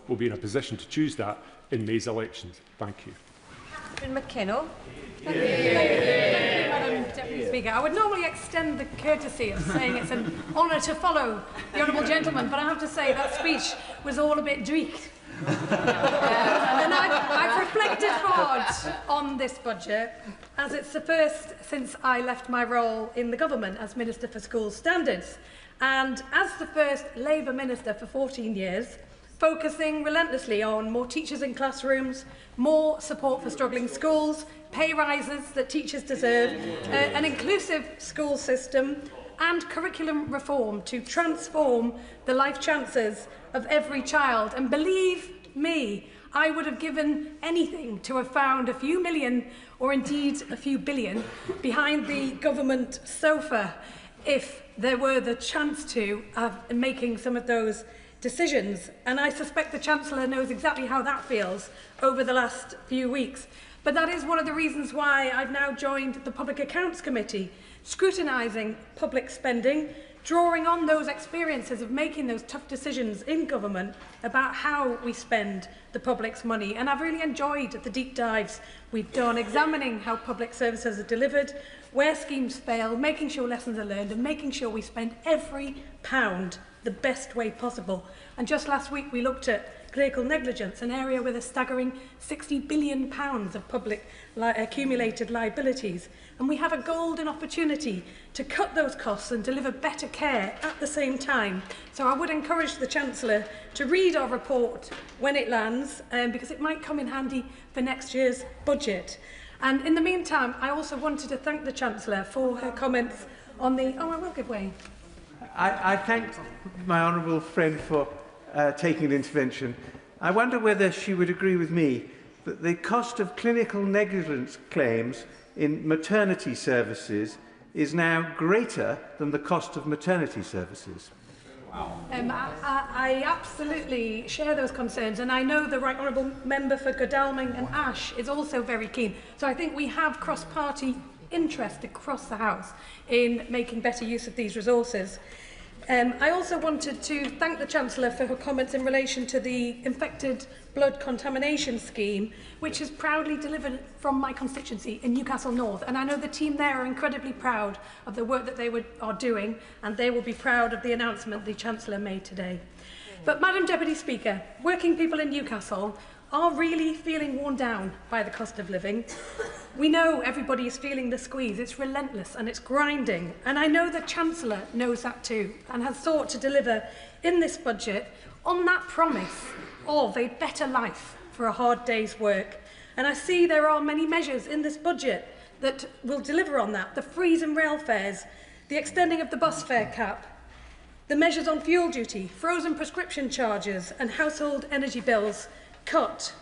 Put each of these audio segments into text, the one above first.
will be in a position to choose that in May's elections. Thank you. McKinnell. Thank you, Madam Deputy Speaker. I would normally extend the courtesy of saying it's an honour to follow the honourable gentleman, but I have to say that speech was all a bit dreek. And I've reflected hard on this budget, as it's the first since I left my role in the government as Minister for School Standards, and as the first Labour Minister for 14 years, focusing relentlessly on more teachers in classrooms, more support for struggling schools, pay rises that teachers deserve, an inclusive school system and curriculum reform to transform the life chances of every child. And believe me, I would have given anything to have found a few million, or indeed a few billion, behind the government sofa if there were the chance to making some of those decisions. And I suspect the Chancellor knows exactly how that feels over the last few weeks. But that is one of the reasons why I've now joined the Public Accounts Committee, scrutinising public spending, drawing on those experiences of making those tough decisions in government about how we spend the public's money. And I've really enjoyed the deep dives we've done, examining how public services are delivered, where schemes fail, making sure lessons are learned, and making sure we spend every pound the best way possible. And just last week we looked at clerical negligence, an area with a staggering £60 billion of public accumulated liabilities. And we have a golden opportunity to cut those costs and deliver better care at the same time. So I would encourage the Chancellor to read our report when it lands, because it might come in handy for next year's budget. And in the meantime, I also wanted to thank the Chancellor for her comments on the... Oh, I will give way. I thank my honourable friend for taking an intervention. I wonder whether she would agree with me that the cost of clinical negligence claims in maternity services is now greater than the cost of maternity services. I absolutely share those concerns, and I know the Right Honourable Member for Godalming and Ash is also very keen. So I think we have cross-party interest across the House in making better use of these resources. I also wanted to thank the Chancellor for her comments in relation to the infected blood contamination scheme, which is proudly delivered from my constituency in Newcastle North. And I know the team there are incredibly proud of the work that they are doing, and they will be proud of the announcement the Chancellor made today. But, Madam Deputy Speaker, working people in Newcastle are really feeling worn down by the cost of living. We know everybody is feeling the squeeze. It's relentless and it's grinding. And I know the Chancellor knows that too, and has sought to deliver in this budget on that promise of a better life for a hard day's work. And I see there are many measures in this budget that will deliver on that. The freeze in rail fares, the extending of the bus fare cap, the measures on fuel duty, frozen prescription charges and household energy bills cut.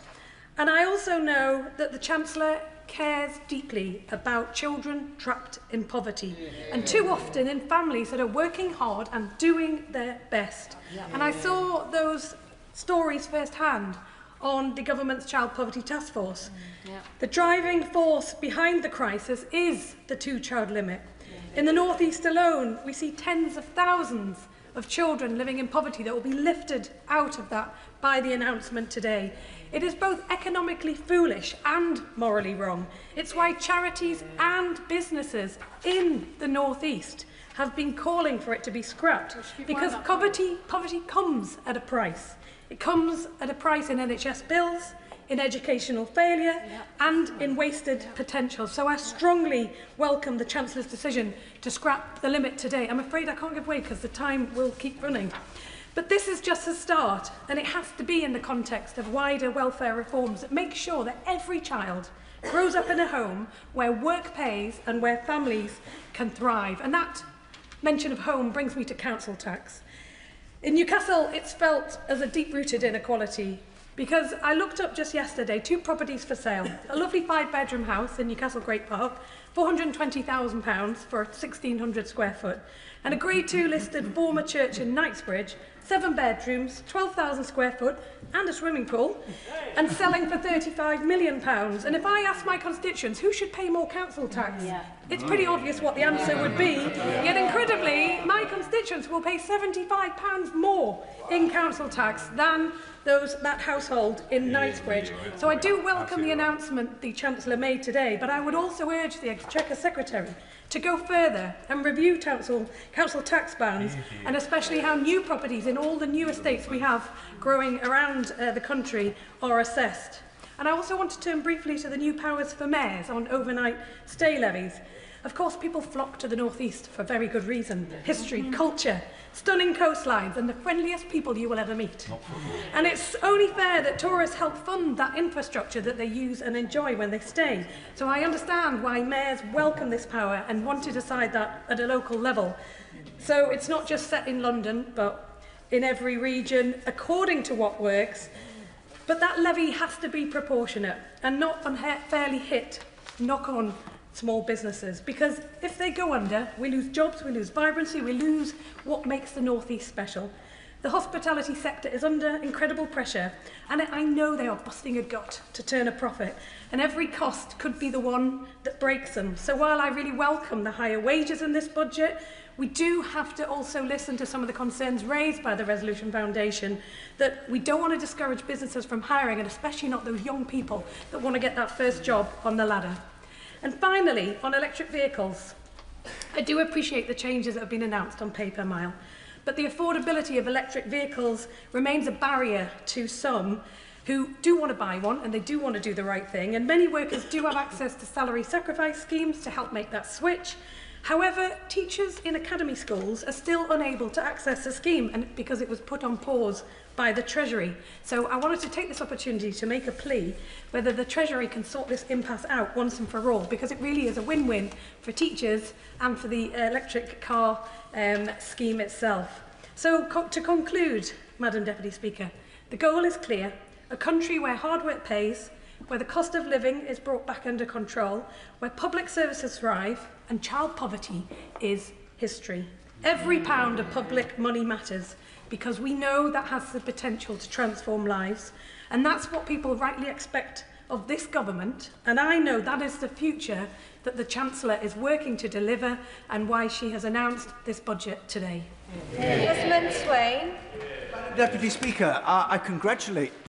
And I also know that the Chancellor cares deeply about children trapped in poverty, and too often in families that are working hard and doing their best. And I saw those stories firsthand on the government's Child Poverty Task Force. The driving force behind the crisis is the two-child limit. In the North East alone, we see tens of thousands of children living in poverty that will be lifted out of that by the announcement today. It is both economically foolish and morally wrong. It's why charities and businesses in the North East have been calling for it to be scrapped, because poverty comes at a price. It comes at a price in NHS bills, in educational failure and in wasted potential. So I strongly welcome the Chancellor's decision to scrap the limit today. I'm afraid I can't give way because the time will keep running. But this is just a start, and it has to be in the context of wider welfare reforms that make sure that every child grows up in a home where work pays and where families can thrive. And that mention of home brings me to council tax. In Newcastle, it's felt as a deep-rooted inequality, because I looked up just yesterday 2 properties for sale. A lovely 5-bedroom house in Newcastle Great Park, £420,000 for 1,600 square foot, and a Grade 2 listed former church in Knightsbridge 7 bedrooms, 12,000 square foot and a swimming pool, and selling for £35 million. And if I ask my constituents who should pay more council tax, it's pretty obvious what the answer would be. Yet incredibly, my constituents will pay £75 more in council tax than that household in Knightsbridge. So I do welcome the announcement the Chancellor made today, but I would also urge the Exchequer Secretary to go further and review council tax bands, and especially how new properties in all the new estates we have growing around the country are assessed. And I also want to turn briefly to the new powers for mayors on overnight stay levies. Of course, people flock to the North East for very good reason. History, culture, stunning coastlines and the friendliest people you will ever meet. And it's only fair that tourists help fund that infrastructure that they use and enjoy when they stay. So I understand why mayors welcome this power and want to decide that at a local level. So it's not just set in London, but in every region according to what works. But that levy has to be proportionate and not unfairly hit knock-on small businesses, because if they go under, we lose jobs, we lose vibrancy, we lose what makes the North East special. The hospitality sector is under incredible pressure, and I know they are busting a gut to turn a profit, and every cost could be the one that breaks them. So while I really welcome the higher wages in this budget, we do have to also listen to some of the concerns raised by the Resolution Foundation, that we don't want to discourage businesses from hiring, and especially not those young people that want to get that first job on the ladder. And finally, on electric vehicles, I do appreciate the changes that have been announced on pay per mile, but the affordability of electric vehicles remains a barrier to some who do want to buy one and they do want to do the right thing, and many workers do have access to salary sacrifice schemes to help make that switch. However, teachers in academy schools are still unable to access the scheme, and because it was put on pause by the Treasury. So I wanted to take this opportunity to make a plea whether the Treasury can sort this impasse out once and for all, because it really is a win-win for teachers and for the electric car scheme itself. So to conclude, Madam Deputy Speaker, the goal is clear: a country where hard work pays, where the cost of living is brought back under control, where public services thrive and child poverty is history. Every pound of public money matters, because we know that has the potential to transform lives, and that's what people rightly expect of this government, and I know that is the future that the Chancellor is working to deliver, and why she has announced this budget today. Swain. Deputy Speaker, I congratulate